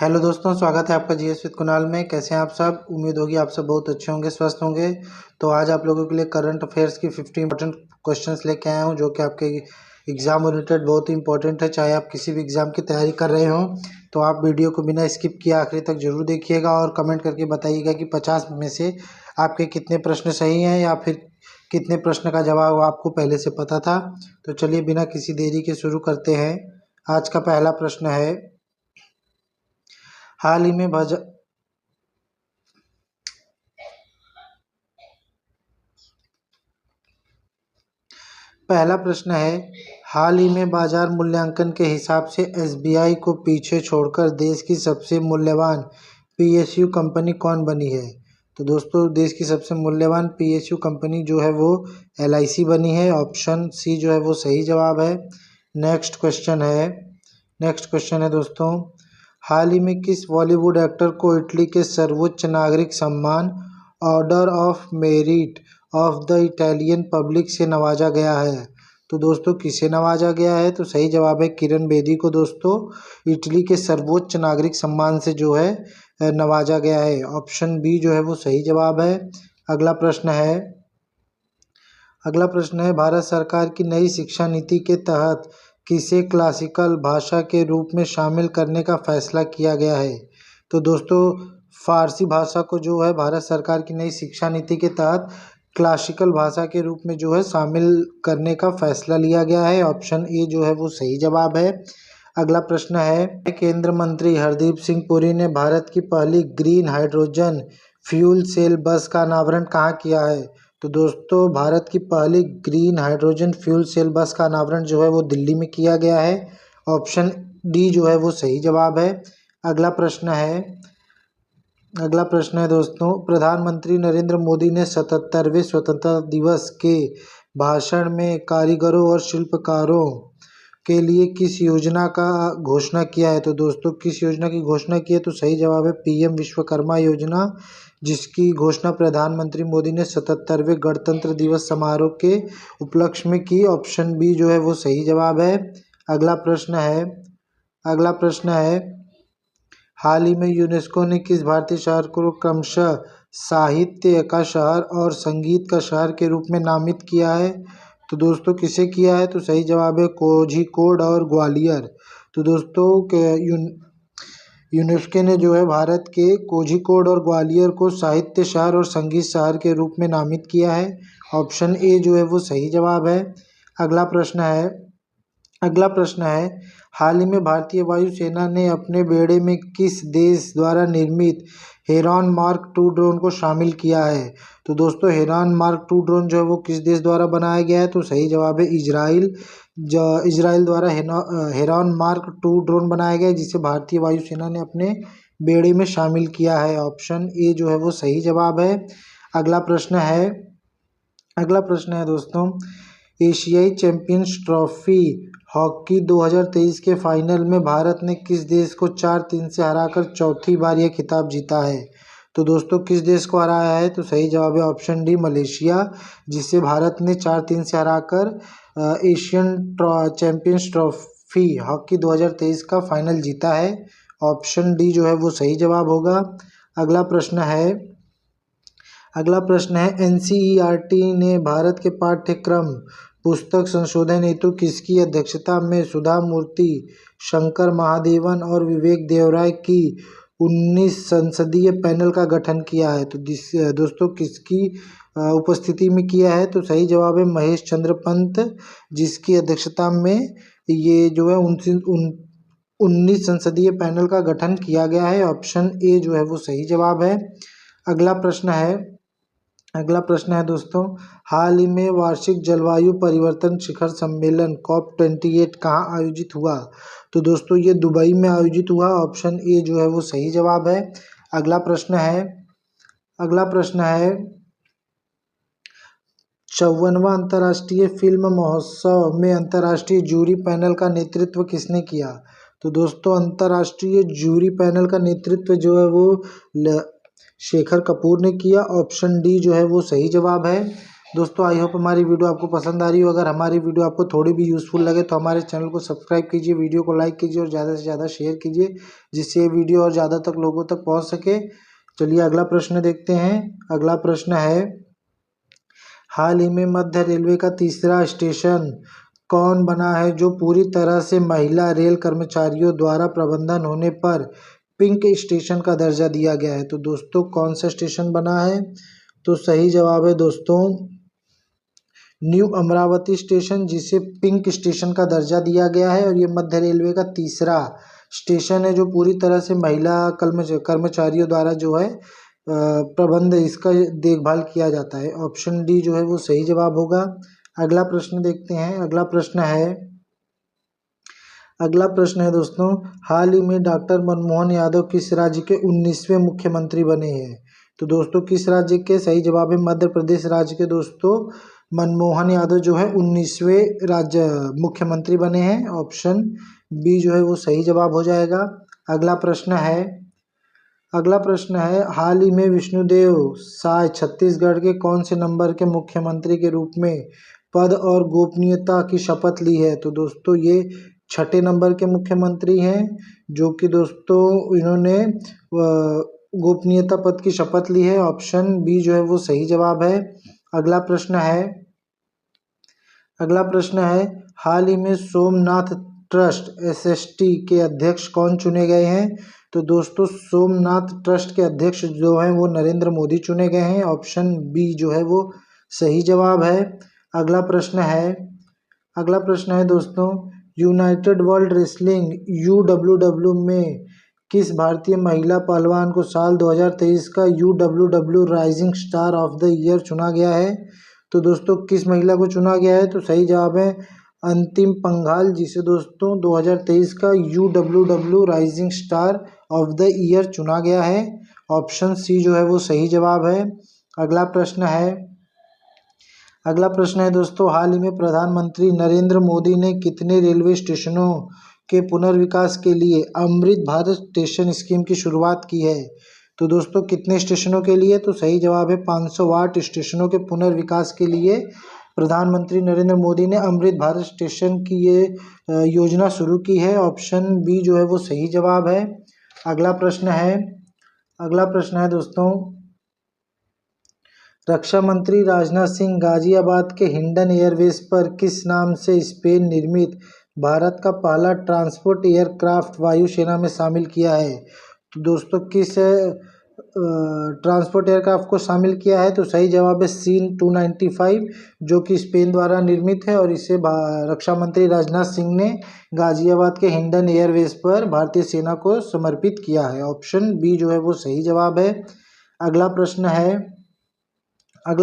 Hello दोस्तों, स्वागत है आपका जीएस विद कुणाल में। कैसे हैं आप सब? उम्मीद होगी आप सब बहुत अच्छे होंगे, स्वस्थ होंगे। तो आज आप लोगों के लिए करंट अफेयर्स की 50 इंपॉर्टेंट क्वेश्चंस लेके आया हूं, जो कि आपके एग्जाम ओरिएंटेड बहुत ही इंपॉर्टेंट है। चाहे आप किसी भी एग्जाम की तैयारी कर रहे हो तो आप वीडियो को बिना स्किप किए आखिरी तक जरूर देखिएगा और कमेंट करके बताइएगा कि 50 में से आपके कितने प्रश्न सही हैं या फिर कितने प्रश्न का जवाब आपको पहले से पता था। तो चलिए बिना किसी देरी के शुरू करते हैं। आज का पहला प्रश्न है, हाल ही में पहला प्रश्न है, हाल ही में बाजार मूल्यांकन के हिसाब से एसबीआई को पीछे छोड़कर देश की सबसे मूल्यवान पीएसयू कंपनी कौन बनी है? तो दोस्तों, देश की सबसे मूल्यवान पीएसयू कंपनी जो है वो एलआईसी बनी है। ऑप्शन सी जो है वो सही जवाब है। नेक्स्ट क्वेश्चन है दोस्तों, हाल ही में किस बॉलीवुड एक्टर को इटली के सर्वोच्च नागरिक सम्मान order of merit of the Italian public से नवाजा गया है? तो दोस्तों, किसे नवाजा गया है? तो सही जवाब है किरण बेदी को दोस्तों इटली के सर्वोच्च नागरिक सम्मान से जो है नवाजा गया है। ऑप्शन बी जो है वो सही जवाब है। अगला प्रश्न है भारत सरकार की नई शिक्षा नीति के तहत किसे क्लासिकल भाषा के रूप में शामिल करने का फैसला किया गया है? तो दोस्तों, फारसी भाषा को जो है भारत सरकार की नई शिक्षा नीति के तहत क्लासिकल भाषा के रूप में जो है शामिल करने का फैसला लिया गया है। ऑप्शन ए जो है वो सही जवाब है। अगला प्रश्न है, केंद्रीय मंत्री हरदीप सिंह पुरी ने भारत की पहली ग्रीन हाइड्रोजन फ्यूल सेल बस का अनावरण कहाँ किया है? तो दोस्तों, भारत की पहली ग्रीन हाइड्रोजन फ्यूल सेल बस का अनावरण जो है वो दिल्ली में किया गया है। ऑप्शन डी जो है वो सही जवाब है। अगला प्रश्न है दोस्तों, प्रधानमंत्री नरेंद्र मोदी ने 77वें स्वतंत्रता दिवस के भाषण में कारीगरों और शिल्पकारों के लिए किस योजना का घोषणा किया है? तो दोस्तों, किस योजना की घोषणा की है? तो सही जवाब है पीएम विश्वकर्मा योजना, जिसकी घोषणा प्रधानमंत्री मोदी ने 77वें गणतंत्र दिवस समारोह के उपलक्ष्य में की। ऑप्शन बी जो है वो सही जवाब है। अगला प्रश्न है, हाल ही में यूनेस्को ने किस भारतीय शहर को क्रमशः साहित्य का शहर और संगीत का शहर के रूप में नामित किया है? तो दोस्तों, किसे किया है? तो सही जवाब है कोझिकोड और ग्वालियर। तो दोस्तों, यूनेस्को ने जो है भारत के कोझिकोड और ग्वालियर को साहित्य शहर और संगीत शहर के रूप में नामित किया है। ऑप्शन ए जो है वो सही जवाब है। अगला प्रश्न है, हाल ही में भारतीय वायुसेना ने अपने बेड़े में किस देश द्वारा निर्मित हेरॉन मार्क 2 ड्रोन को शामिल किया है? तो दोस्तों, हेरॉन मार्क 2 ड्रोन जो है वो किस देश द्वारा बनाया गया है? तो सही जवाब है इजराइल। इजराइल द्वारा हेरॉन मार्क 2 ड्रोन बनाया गया है, जिसे भारतीय वायुसेना ने अपने बेड़े में शामिल किया है। ऑप्शन ए जो है वो सही जवाब है। अगला प्रश्न है दोस्तों, एशियाई चैंपियंस ट्रॉफी हॉकी 2023 के फाइनल में भारत ने किस देश को 4-3 से हराकर चौथी बार यह खिताब जीता है? तो दोस्तों, किस देश को हराया है? तो सही जवाब है ऑप्शन डी मलेशिया, जिसे भारत ने 4-3 से हराकर एशियन चैंपियंस ट्रॉफी हॉकी 2023 का फाइनल जीता है। ऑप्शन डी जो है वो सही जवाब होगा। अगला प्रश्न है, एनसीईआरटी ने भारत के पाठ्यक्रम पुस्तक संशोधन हेतु किसकी अध्यक्षता में सुधा मूर्ति, शंकर महादेवन और विवेक देवराय की 19 संसदीय पैनल का गठन किया है? तो दोस्तों, किसकी उपस्थिति में किया है? तो सही जवाब है महेश चंद्र पंत, जिसकी अध्यक्षता में ये जो है 19 संसदीय पैनल का गठन किया गया है। ऑप्शन ए जो है वो सही जवाब है। अगला प्रश्न है दोस्तों, हाल ही में वार्षिक जलवायु परिवर्तन शिखर सम्मेलन COP28 कहाँ आयोजित हुआ? तो दोस्तों, ये दुबई में आयोजित हुआ। ऑप्शन ए जो है वो सही जवाब है। अगला प्रश्न है 54वां अंतर्राष्ट्रीय फिल्म महोत्सव में अंतर्राष्ट्रीय जूरी पैनल का नेतृत्व किसने किया? तो दोस्तों, अंतर्राष्ट्रीय जूरी पैनल का नेतृत्व जो है वो शेखर कपूर ने किया। ऑप्शन डी जो है वो सही जवाब है। दोस्तों आई होप हमारी वीडियो आपको पसंद आ रही हो। अगर हमारी वीडियो आपको थोड़ी भी यूज़फुल लगे तो हमारे चैनल को सब्सक्राइब कीजिए, वीडियो को लाइक कीजिए और ज़्यादा से ज़्यादा शेयर कीजिए, जिससे ये वीडियो और ज़्यादा तक लोगों तक पहुँच सके। चलिए अगला प्रश्न देखते हैं। अगला प्रश्न है, हाल ही में मध्य रेलवे का तीसरा स्टेशन कौन बना है जो पूरी तरह से महिला रेल कर्मचारियों द्वारा प्रबंधन होने पर पिंक स्टेशन का दर्जा दिया गया है? तो दोस्तों कौन सा स्टेशन बना है? तो सही जवाब है दोस्तों न्यू अमरावती स्टेशन, जिसे पिंक स्टेशन का दर्जा दिया गया है। और ये मध्य रेलवे का तीसरा स्टेशन है जो पूरी तरह से महिला कर्मचारियों द्वारा जो है प्रबंध इसका देखभाल किया जाता है। ऑप्शन डी जो है वो सही जवाब होगा। अगला प्रश्न देखते हैं। अगला प्रश्न है दोस्तों, हाल ही में डॉक्टर मनमोहन यादव किस राज्य के 19वें मुख्यमंत्री बने हैं? तो दोस्तों किस राज्य के? सही जवाब है मध्य प्रदेश राज्य के दोस्तों मनमोहन यादव जो है 19वें राज्य मुख्यमंत्री बने हैं। ऑप्शन बी जो है वो सही जवाब हो जाएगा। अगला प्रश्न है, हाल ही में विष्णुदेव साय छत्तीसगढ़ के कौन से नंबर के मुख्यमंत्री के रूप में पद और गोपनीयता की शपथ ली है? तो दोस्तों ये 6ठे नंबर के मुख्यमंत्री हैं, जो कि दोस्तों इन्होंने गोपनीयता पद की शपथ ली है। ऑप्शन बी जो है वो सही जवाब है। अगला प्रश्न है, हाल ही में सोमनाथ ट्रस्ट एसएसटी के अध्यक्ष कौन चुने गए हैं? तो दोस्तों सोमनाथ ट्रस्ट के अध्यक्ष जो हैं वो नरेंद्र मोदी चुने गए हैं। ऑप्शन बी जो है वो सही जवाब है। अगला प्रश्न है दोस्तों, यूनाइटेड वर्ल्ड रेसलिंग यूडब्ल्यूडब्ल्यू में किस भारतीय महिला पहलवान को साल 2023 का UWW rising star of the year चुना गया है? तो दोस्तों किस महिला को चुना गया है? तो सही जवाब है अंतिम पंघाल, जिसे दोस्तों 2023 का UWW rising star of the year चुना गया है। ऑप्शन सी जो है वो सही जवाब है। अगला प्रश्न है दोस्तों, हाल ही में प्रधानमंत्री नरेंद्र मोदी ने कितने रेलवे स्टेशनों के पुनर्विकास के लिए अमृत भारत स्टेशन स्कीम की शुरुआत की है? तो दोस्तों कितने स्टेशनों के लिए? तो सही जवाब है 508 स्टेशनों के पुनर्विकास के लिए प्रधानमंत्री नरेंद्र मोदी ने अमृत भारत स्टेशन की ये योजना शुरू की है। ऑप्शन बी जो है वो सही जवाब है। अगला प्रश्न है दोस्तों, रक्षा मंत्री राजनाथ सिंह गाजियाबाद के हिंडन एयरबेस पर किस नाम से स्पेन निर्मित भारत का पहला ट्रांसपोर्ट एयरक्राफ्ट वायुसेना में शामिल किया है? तो दोस्तों किस ट्रांसपोर्ट एयरक्राफ्ट को शामिल किया है? तो सही जवाब है C-295, जो कि स्पेन द्वारा निर्मित है और इसे रक्षा मंत्री राजनाथ सिंह ने गाजियाबाद के हिंडन एयरबेस पर भारतीय सेना को समर्पित किया है। ऑप्शन बी जो है वो सही जवाब है। अगला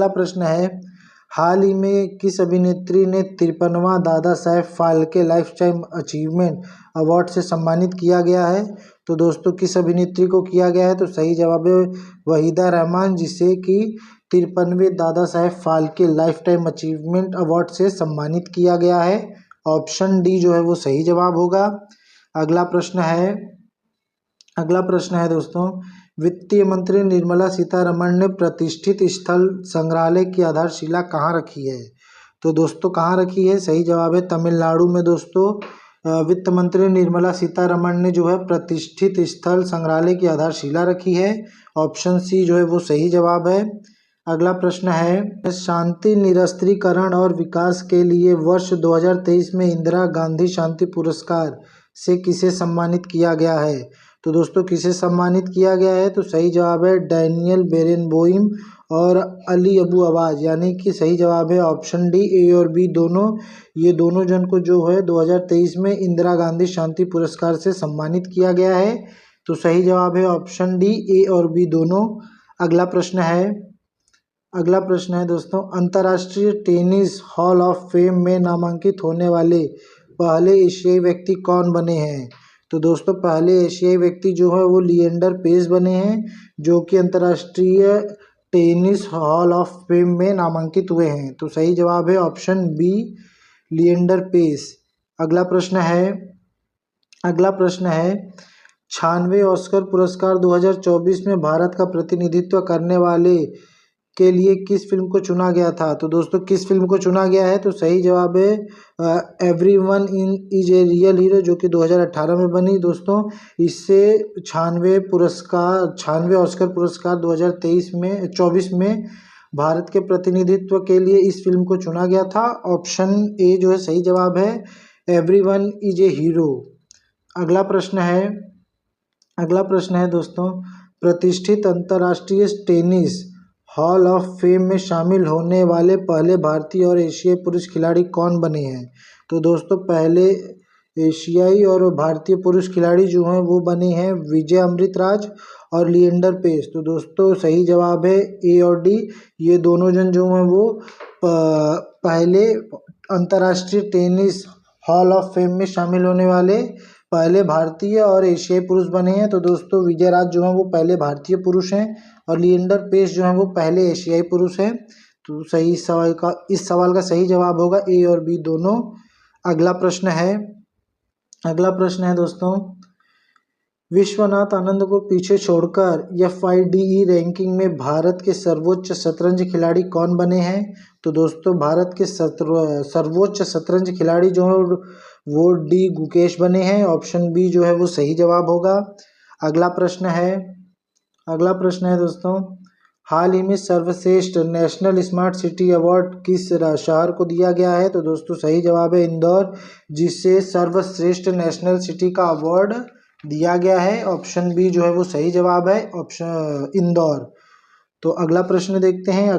प्रश्न है, हाल ही में किस अभिनेत्री ने 53वां Dada Saheb Phalke lifetime achievement award से सम्मानित किया गया है? तो दोस्तों किस अभिनेत्री को किया गया है? तो सही जवाब है वहीदा रहमान, जिसे कि 53वें Dada Saheb Phalke lifetime achievement award से सम्मानित किया गया है। ऑप्शन डी जो है वो सही जवाब होगा। अगला प्रश्न है दोस्तों, वित्तीय मंत्री निर्मला सीतारमण ने प्रतिष्ठित स्थल संग्रहालय की आधारशिला कहाँ रखी है? तो दोस्तों कहाँ रखी है? सही जवाब है तमिलनाडु में दोस्तों वित्त मंत्री निर्मला सीतारमण ने जो है प्रतिष्ठित स्थल संग्रहालय की आधारशिला रखी है। ऑप्शन सी जो है वो सही जवाब है। अगला प्रश्न है, शांति निरस्त्रीकरण और विकास के लिए वर्ष 2023 में इंदिरा गांधी शांति पुरस्कार से किसे सम्मानित किया गया है? तो दोस्तों किसे सम्मानित किया गया है? तो सही जवाब है डैनियल बेरेनबोइम और अली अबू आवाज, यानी कि सही जवाब है ऑप्शन डी, ए और बी दोनों। ये दोनों जन को जो है 2023 में इंदिरा गांधी शांति पुरस्कार से सम्मानित किया गया है। तो सही जवाब है ऑप्शन डी, ए और बी दोनों। अगला प्रश्न है दोस्तों, अंतर्राष्ट्रीय टेनिस हॉल ऑफ फेम में नामांकित होने वाले पहले एशियाई व्यक्ति कौन बने हैं? तो दोस्तों पहले एशियाई व्यक्ति जो है वो लिएंडर पेस बने हैं, जो कि अंतर्राष्ट्रीय टेनिस हॉल ऑफ फेम में नामांकित हुए हैं। तो सही जवाब है ऑप्शन बी, लिएंडर पेस। अगला प्रश्न है 96वें ऑस्कर पुरस्कार 2024 में भारत का प्रतिनिधित्व करने वाले के लिए किस फिल्म को चुना गया था? तो दोस्तों किस फिल्म को चुना गया है? तो सही जवाब है everyone is a real hero, जो कि 2018 में बनी दोस्तों। इससे 96 ऑस्कर पुरस्कार 2024 में भारत के प्रतिनिधित्व के लिए इस फिल्म को चुना गया था। ऑप्शन ए जो है सही जवाब है, एवरीवन इज ए हीरो। अगला प्रश्न है दोस्तों, प्रतिष्ठित अंतर्राष्ट्रीय टेनिस हॉल ऑफ फेम में शामिल होने वाले पहले भारतीय और एशियाई पुरुष खिलाड़ी कौन बने हैं? तो दोस्तों पहले एशियाई और भारतीय पुरुष खिलाड़ी जो हैं वो बने हैं विजय अमृतराज और लिएंडर पेस। तो दोस्तों सही जवाब है ए और डी। ये दोनों जन जो हैं वो पहले अंतर्राष्ट्रीय टेनिस हॉल ऑफ फेम में शामिल होने वाले पहले भारतीय और एशियाई पुरुष बने हैं। तो दोस्तों विजय राज जो हैं वो पहले भारतीय पुरुष हैं और लिएंडर पेस जो हैं वो पहले एशियाई पुरुष हैं। तो इस सवाल का सही जवाब होगा ए और बी दोनों। अगला प्रश्न है दोस्तों, विश्वनाथ आनंद को पीछे छोड़कर FIDE रैंकिंग में भारत के सर्वोच्च शतरंज खिलाड़ी कौन बने हैं? तो दोस्तों भारत के सर्वोच्च शतरंज खिलाड़ी जो है वो डी गुकेश बने हैं। ऑप्शन बी जो है वो सही जवाब होगा। अगला प्रश्न है दोस्तों, हाल ही में सर्वश्रेष्ठ नेशनल स्मार्ट सिटी अवार्ड किस शहर को दिया गया है? तो दोस्तों सही जवाब है इंदौर, जिसे सर्वश्रेष्ठ नेशनल सिटी का अवार्ड दिया गया है। ऑप्शन बी जो है वो सही जवाब है, ऑप्शन इंदौर। तो अगला प्रश्न देखते हैं।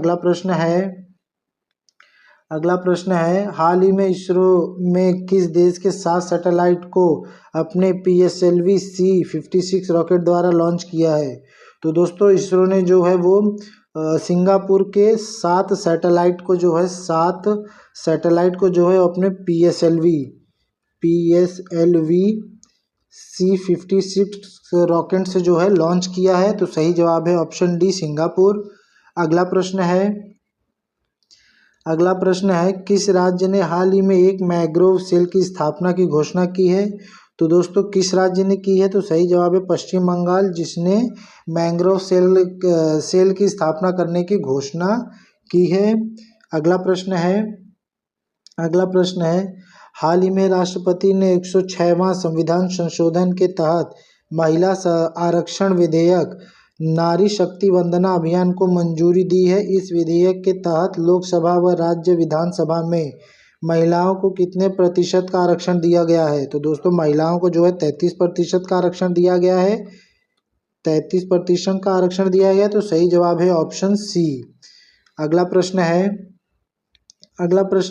अगला प्रश्न है हाल ही में इसरो में किस देश के 7 सैटेलाइट को अपने PSLV C56 रॉकेट द्वारा लॉन्च किया है? तो दोस्तों इसरो ने जो है वो सिंगापुर के 7 सैटेलाइट को जो है अपने PSLV C56 रॉकेट से जो है लॉन्च किया है। तो सही जवाब है ऑप्शन डी सिंगापुर। अगला प्रश्न है किस राज्य ने हाल ही में एक मैंग्रोव सेल की स्थापना की घोषणा की है? तो दोस्तों किस राज्य ने की है? तो सही जवाब है पश्चिम बंगाल, जिसने मैंग्रोव सेल की स्थापना करने की घोषणा की है। अगला प्रश्न है हाल ही में राष्ट्रपति ने 106वां संविधान संशोधन के तहत महिला आरक्षण विधेयक नारी शक्ति वंदना अभियान को मंजूरी दी है। इस विधेयक के तहत लोकसभा व राज्य विधानसभा में महिलाओं को कितने प्रतिशत का आरक्षण दिया गया है? तो दोस्तों महिलाओं को जो है 33% का आरक्षण दिया गया है। 33% का आरक्षण दिया गया है। तो सही जवाब है ऑप्शन सी। अगला प्रश्न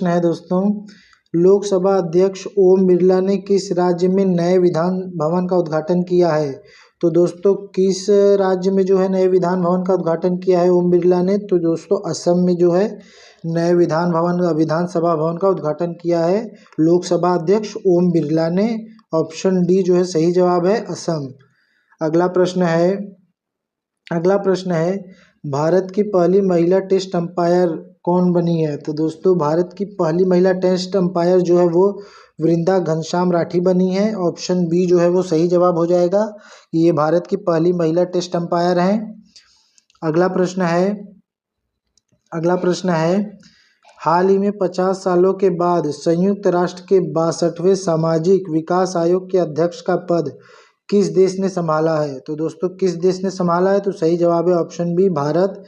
है दोस्तों, लोकसभा अध्यक्ष ओम बिरला ने किस राज्य में नए विधान भवन का उद्घाटन किया है? तो दोस्तों किस राज्य में जो है नए विधान भवन का उद्घाटन किया है ओम बिरला ने? तो दोस्तों असम में जो है नए विधानसभा भवन का उद्घाटन किया है लोकसभा अध्यक्ष ओम बिरला ने। ऑप्शन डी जो है सही जवाब है असम। अगला प्रश्न है भारत की पहली महिला टेस्ट अंपायर कौन बनी है? तो दोस्तों भारत की पहली महिला टेस्ट अंपायर जो है वो वृंदा घनश्याम राठी बनी है। ऑप्शन बी जो है वो सही जवाब हो जाएगा, ये भारत की पहली महिला टेस्ट अंपायर हैं। अगला प्रश्न है हाल ही में 50 सालों के बाद संयुक्त राष्ट्र के 62वें सामाजिक विकास आयोग के अध्यक्ष का पद किस देश ने संभाला है? तो दोस्तों किस देश ने संभाला है? तो सही जवाब है ऑप्शन बी भारत।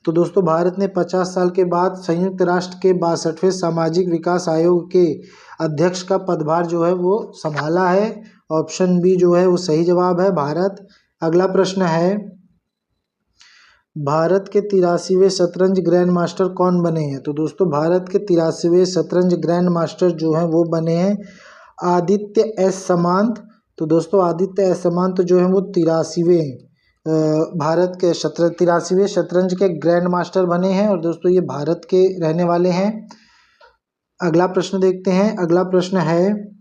तो दोस्तों भारत ने 50 साल के बाद संयुक्त राष्ट्र के 62वें सामाजिक विकास आयोग के अध्यक्ष का पदभार जो है वो संभाला है। ऑप्शन बी जो है वो सही जवाब है भारत। अगला प्रश्न है भारत के 83वें शतरंज ग्रैंड मास्टर कौन बने हैं? तो दोस्तों भारत के 83वें शतरंज ग्रैंड मास्टर जो हैं वो बने हैं आदित्य एस सामंत। तो दोस्तों आदित्य एस सामंत जो है वो 83वें शतरंज के ग्रैंड मास्टर बने हैं और दोस्तों ये भारत के रहने वाले हैं। अगला प्रश्न देखते हैं। अगला प्रश्न है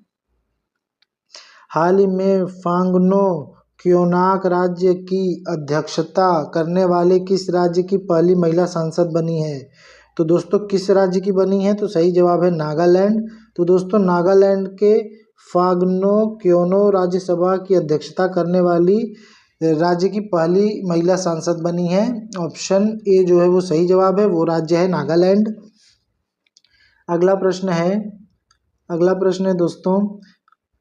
हाल ही में फांगनो क्योनाक राज्य की अध्यक्षता करने वाले किस राज्य की पहली महिला सांसद बनी है? तो दोस्तों किस राज्य की बनी है? तो सही जवाब है नागालैंड। तो दोस्तों नागालैंड के फांगनो क्योनो राज्यसभा की अध्यक्षता करने वाली राज्य की पहली महिला सांसद बनी हैं। ऑप्शन ए जो है वो सही जवाब है, वो राज्य है नागालैंड। अगला प्रश्न है दोस्तों,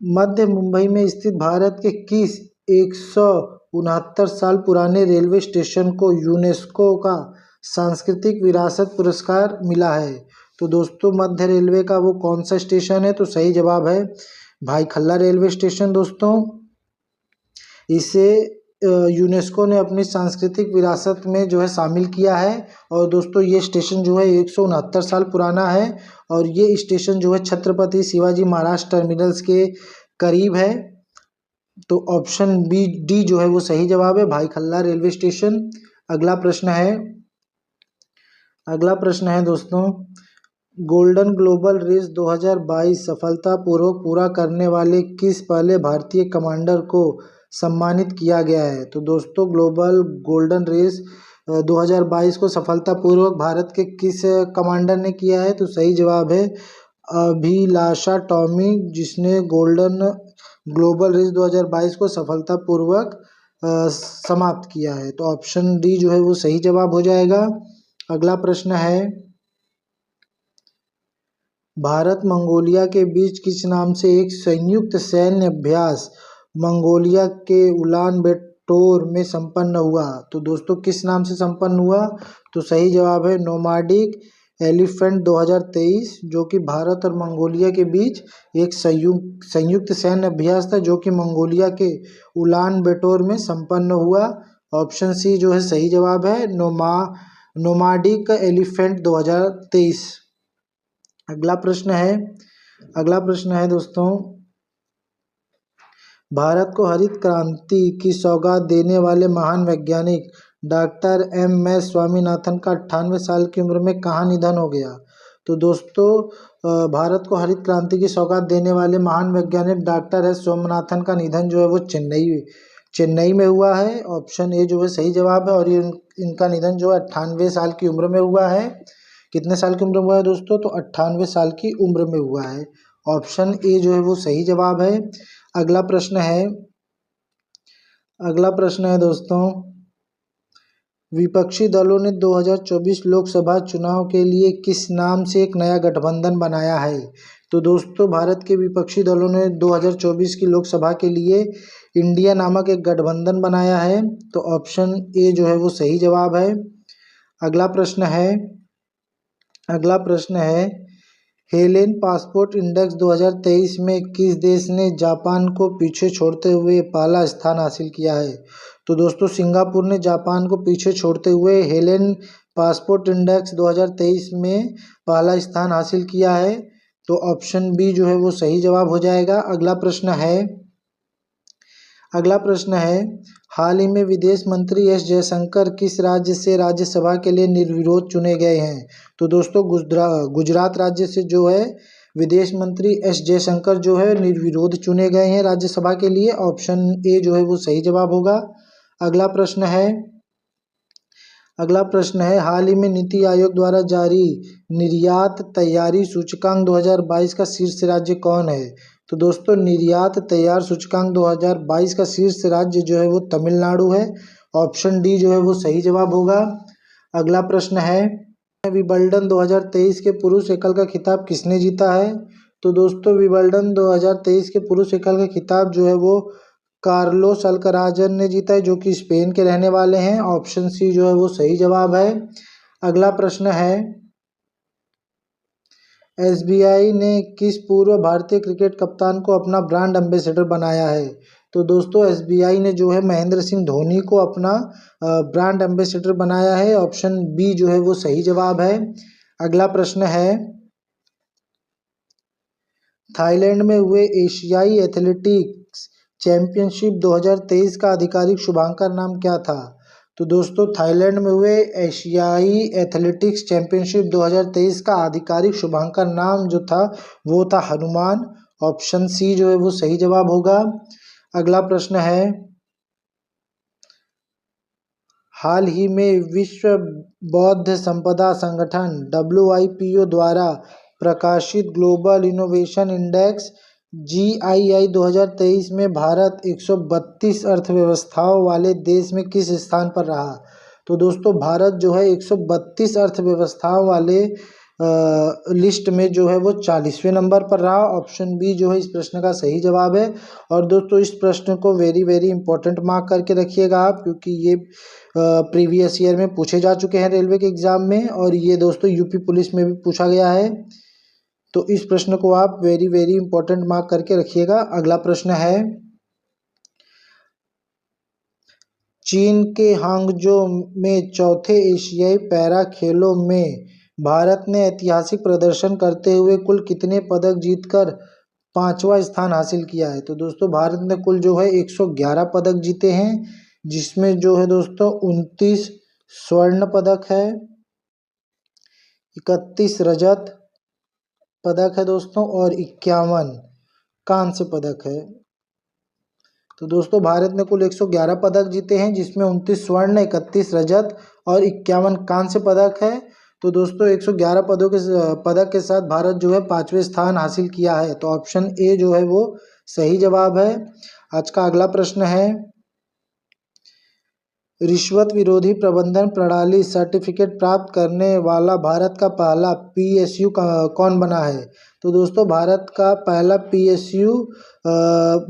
मध्य मुंबई में स्थित भारत के किस 169 साल पुराने रेलवे स्टेशन को यूनेस्को का सांस्कृतिक विरासत पुरस्कार मिला है? तो दोस्तों मध्य रेलवे का वो कौन सा स्टेशन है? तो सही जवाब है भाई खल्ला रेलवे स्टेशन दोस्तों। इसे यूनेस्को ने अपनी सांस्कृतिक विरासत में जो है शामिल किया है। और दोस्तों ये स्टेशन जो है 169 साल पुराना है और ये स्टेशन जो है छत्रपति शिवाजी महाराज टर्मिनल्स के करीब है। तो ऑप्शन बी डी जो है वो सही जवाब है, भाई खल्ला रेलवे स्टेशन। अगला प्रश्न है दोस्तों, गोल्डन ग्लोबल रेस 2022 सफलतापूर्वक पूरा करने वाले किस पहले भारतीय कमांडर को सम्मानित किया गया है? तो दोस्तों गोल्डन रेस 2022 को सफलतापूर्वक भारत के किस कमांडर ने किया है? तो सही जवाब है अभिलाषा टॉमी, जिसने गोल्डन ग्लोबल रेस 2022 को सफलतापूर्वक समाप्त किया है। तो ऑप्शन डी जो है वो सही जवाब हो जाएगा। अगला प्रश्न है, भारत मंगोलिया के बीच किस नाम से एक संयुक्त सैन्य अभ्यास मंगोलिया के उलान बेटोर में संपन्न हुआ? तो दोस्तों किस नाम से संपन्न हुआ? तो सही जवाब है नोमाडिक एलिफेंट 2023, जो कि भारत और मंगोलिया के बीच एक संयुक्त सैन्य अभ्यास था जो कि मंगोलिया के उलान बेटोर में संपन्न हुआ। ऑप्शन सी जो है सही जवाब है नोमाडिक एलिफेंट 2023। अगला प्रश्न है दोस्तों, भारत को हरित क्रांति की सौगात देने वाले महान वैज्ञानिक डॉक्टर एम.एस. स्वामीनाथन का 98 साल की उम्र में कहाँ निधन हो गया? तो दोस्तों भारत को हरित क्रांति की सौगात देने वाले महान वैज्ञानिक डॉक्टर एस स्वामीनाथन का निधन जो है वो चेन्नई में हुआ है। ऑप्शन ए जो है सही जवाब है और ये इनका निधन जो है 98 साल की उम्र में हुआ है। कितने साल की उम्र में हुआ है दोस्तों? तो 98 साल की उम्र में हुआ है। ऑप्शन ए जो है वो सही जवाब है। अगला प्रश्न है दोस्तों, विपक्षी दलों ने 2024 लोकसभा चुनाव के लिए किस नाम से एक नया गठबंधन बनाया है? तो दोस्तों भारत के विपक्षी दलों ने 2024 की लोकसभा के लिए इंडिया नामक एक गठबंधन बनाया है। तो ऑप्शन ए जो है वो सही जवाब है। अगला प्रश्न है, हेलेन पासपोर्ट इंडेक्स 2023 में किस देश ने जापान को पीछे छोड़ते हुए पहला स्थान हासिल किया है? तो दोस्तों सिंगापुर ने जापान को पीछे छोड़ते हुए हेलेन पासपोर्ट इंडेक्स 2023 में पहला स्थान हासिल किया है। तो ऑप्शन बी जो है वो सही जवाब हो जाएगा। अगला प्रश्न है, हाल ही में विदेश मंत्री एस जयशंकर किस राज्य से राज्यसभा के लिए निर्विरोध चुने गए हैं? तो दोस्तों गुजरात राज्य से जो है विदेश मंत्री एस जयशंकर जो है निर्विरोध चुने गए हैं राज्यसभा के लिए। ऑप्शन ए जो है वो सही जवाब होगा। अगला प्रश्न है, हाल ही में नीति आयोग द्वारा जारी निर्यात तैयारी सूचकांक 2022 का शीर्ष राज्य कौन है? तो दोस्तों निर्यात तैयार सूचकांक 2022 का शीर्ष राज्य जो है वो तमिलनाडु है। ऑप्शन डी जो है वो सही जवाब होगा। अगला प्रश्न है, विंबलडन 2023 के पुरुष एकल का खिताब किसने जीता है? तो दोस्तों विंबलडन 2023 के पुरुष एकल का खिताब जो है वो कार्लोस अल्कराजन ने जीता है, जो कि स्पेन के रहने वाले हैं। ऑप्शन सी जो है वो सही जवाब है। अगला प्रश्न है, एसबीआई ने किस पूर्व भारतीय क्रिकेट कप्तान को अपना ब्रांड एम्बेसडर बनाया है? तो दोस्तों एसबीआई ने जो है महेंद्र सिंह धोनी को अपना ब्रांड एम्बेसडर बनाया है। ऑप्शन बी जो है वो सही जवाब है। अगला प्रश्न है, थाईलैंड में हुए एशियाई एथलेटिक्स चैंपियनशिप 2023 का आधिकारिक शुभांकर नाम क्या था? तो दोस्तों थाईलैंड में हुए एशियाई एथलेटिक्स चैंपियनशिप 2023 का आधिकारिक शुभांकर नाम जो था वो था हनुमान। ऑप्शन सी जो है वो सही जवाब होगा। अगला प्रश्न है, हाल ही में विश्व बौद्ध संपदा संगठन WIPO द्वारा प्रकाशित ग्लोबल इनोवेशन इंडेक्स GII 2023 में भारत 132 अर्थव्यवस्थाओं वाले देश में किस स्थान पर रहा? तो दोस्तों भारत जो है 132 अर्थव्यवस्थाओं वाले लिस्ट में जो है वो 40वें नंबर पर रहा। ऑप्शन बी जो है इस प्रश्न का सही जवाब है। और दोस्तों इस प्रश्न को वेरी वेरी इंपॉर्टेंट मार्क करके रखिएगा आप, क्योंकि ये प्रीवियस ईयर में पूछे जा चुके हैं रेलवे के एग्ज़ाम में, और ये दोस्तों यूपी पुलिस में भी पूछा गया है। तो इस प्रश्न को आप वेरी वेरी इंपॉर्टेंट मार्क करके रखिएगा। अगला प्रश्न है, चीन के हांगजो में चौथे एशियाई पैरा खेलों में भारत ने ऐतिहासिक प्रदर्शन करते हुए कुल कितने पदक जीतकर 5वां स्थान हासिल किया है? तो दोस्तों भारत ने कुल जो है 111 पदक जीते हैं, जिसमें जो है दोस्तों 29 स्वर्ण पदक है, 31 रजत पदक है दोस्तों, और 51 कांस्य पदक है। तो दोस्तों भारत ने कुल 111 पदक जीते हैं, जिसमें 29 स्वर्ण, 31 रजत और 51 कांस्य पदक है। तो दोस्तों 111 पदक के साथ भारत जो है 5वें स्थान हासिल किया है। तो ऑप्शन ए जो है वो सही जवाब है। आज का अगला प्रश्न है, रिश्वत विरोधी प्रबंधन प्रणाली सर्टिफिकेट प्राप्त करने वाला भारत का पहला PSU कौन बना है? तो दोस्तों भारत का पहला PSU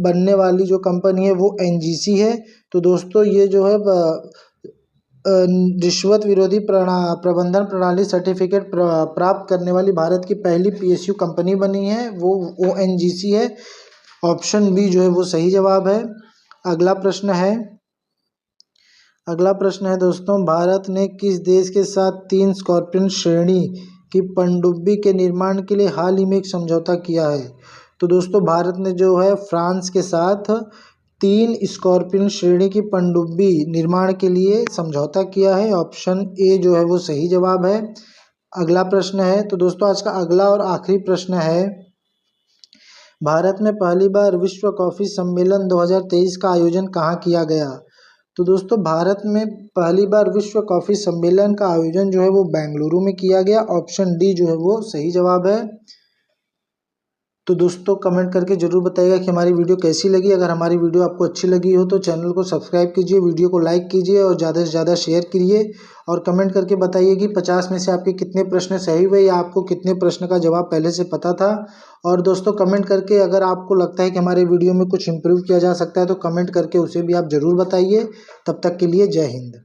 बनने वाली जो कंपनी है वो NGC है। तो दोस्तों ये जो है रिश्वत विरोधी प्रबंधन प्रणाली सर्टिफिकेट प्राप्त करने वाली भारत की पहली PSU कंपनी बनी है, वो NGC है। ऑप्शन बी जो है वो सही जवाब है। अगला प्रश्न है दोस्तों, भारत ने किस देश के साथ 3 स्कॉर्पियन श्रेणी की पनडुब्बी के निर्माण के लिए हाल ही में एक समझौता किया है? तो दोस्तों भारत ने जो है फ्रांस के साथ 3 स्कॉर्पियन श्रेणी की पनडुब्बी निर्माण के लिए समझौता किया है। ऑप्शन ए जो है वो सही जवाब है। अगला प्रश्न है, तो दोस्तों आज का अगला और आखिरी प्रश्न है, भारत में पहली बार विश्व कॉफ़ी सम्मेलन 2023 का आयोजन कहाँ किया गया? तो दोस्तों भारत में पहली बार विश्व कॉफ़ी सम्मेलन का आयोजन जो है वो बेंगलुरु में किया गया। ऑप्शन डी जो है वो सही जवाब है। तो दोस्तों कमेंट करके ज़रूर बताइएगा कि हमारी वीडियो कैसी लगी। अगर हमारी वीडियो आपको अच्छी लगी हो तो चैनल को सब्सक्राइब कीजिए, वीडियो को लाइक कीजिए और ज़्यादा से ज़्यादा शेयर कीजिए। और कमेंट करके बताइए कि 50 में से आपके कितने प्रश्न सही हुए या आपको कितने प्रश्न का जवाब पहले से पता था। और दोस्तों कमेंट करके अगर आपको लगता है कि हमारे वीडियो में कुछ इम्प्रूव किया जा सकता है तो कमेंट करके उसे भी आप ज़रूर बताइए। तब तक के लिए जय हिंद।